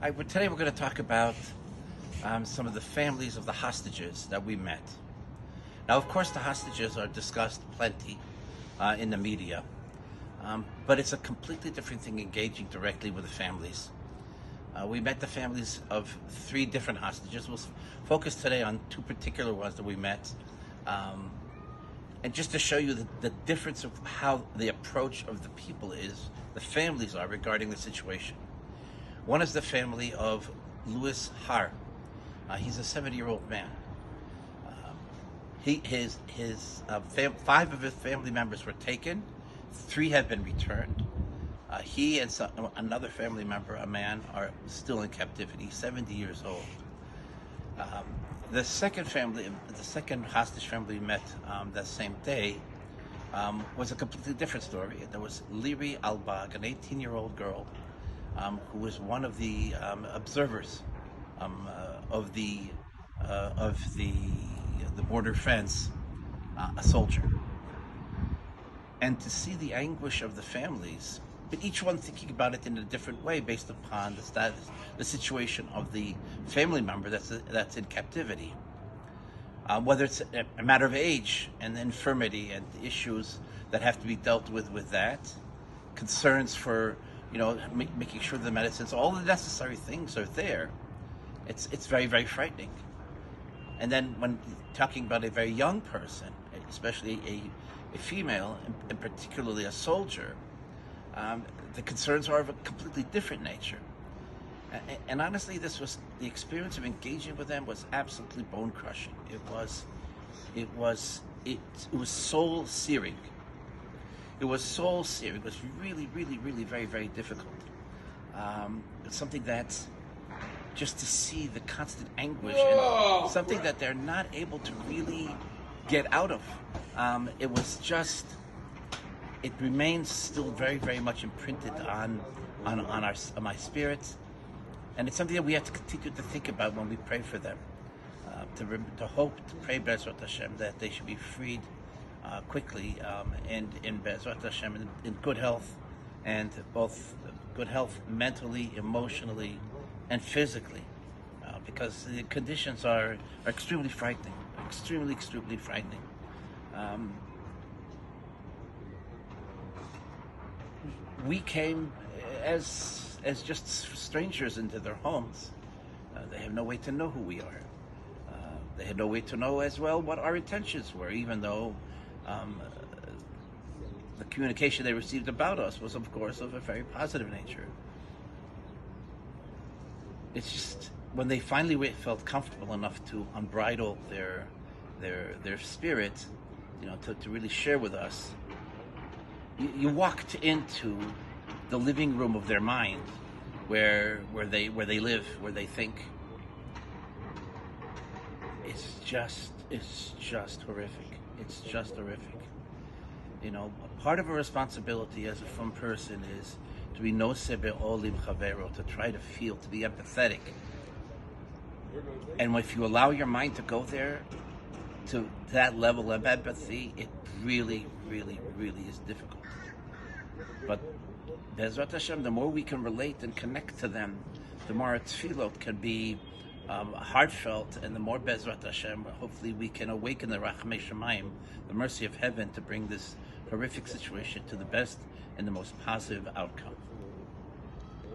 Today we're going to talk about some of the families of the hostages that we met. Now, of course, the hostages are discussed plenty in the media, but it's a completely different thing engaging directly with the families. We met the families of 3 different hostages. We'll focus today on 2 particular ones that we met. And just to show you the difference of how the approach of the people is, the families are regarding the situation. One is the family of Louis Har. He's a 70-year-old man. 5 of his family members were taken. 3 have been returned. He and another family member, a man, are still in captivity, 70 years old. The second hostage family we met that same day was a completely different story. There was Liri Albag, an 18-year-old girl, who was one of the observers of the border fence, a soldier. And to see the anguish of the families, but each one thinking about it in a different way based upon the status, the situation of the family member that's in captivity. Whether it's a matter of age and infirmity and issues that have to be dealt with that, concerns for making sure the medicines, all the necessary things are there. It's very, very frightening. And then when talking about a very young person, especially a female, and particularly a soldier, the concerns are of a completely different nature. And honestly, the experience of engaging with them was absolutely bone crushing. It was soul searing. It was soul searing. It was really, really, really very, very difficult. It's something that just to see the constant anguish and something that they're not able to really get out of. It remains still very, very much imprinted on my spirits, and it's something that we have to continue to think about when we pray for them. To hope, to pray Bezrat Hashem that they should be freed quickly, and in Bezrat Hashem in good health, and both good health mentally, emotionally, and physically, because the conditions are extremely frightening, extremely frightening. We came as just strangers into their homes. They have no way to know who we are. They had no way to know as well what our intentions were, even though the communication they received about us was, of course, of a very positive nature. It's just when they finally felt comfortable enough to unbridle their spirit, to really share with us. You walked into the living room of their mind, where they live, where they think. It's just horrific. It's just horrific. Part of a responsibility as a frum person is to be noseh be'olim chavero, to try to feel, to be empathetic. And if you allow your mind to go there, to that level of empathy, it really, really, really is difficult. But Bezrat Hashem, the more we can relate and connect to them, the more our tefillot can be heartfelt, and the more Bezrat Hashem, hopefully we can awaken the Rachamei Shamayim, the mercy of heaven, to bring this horrific situation to the best and the most positive outcome.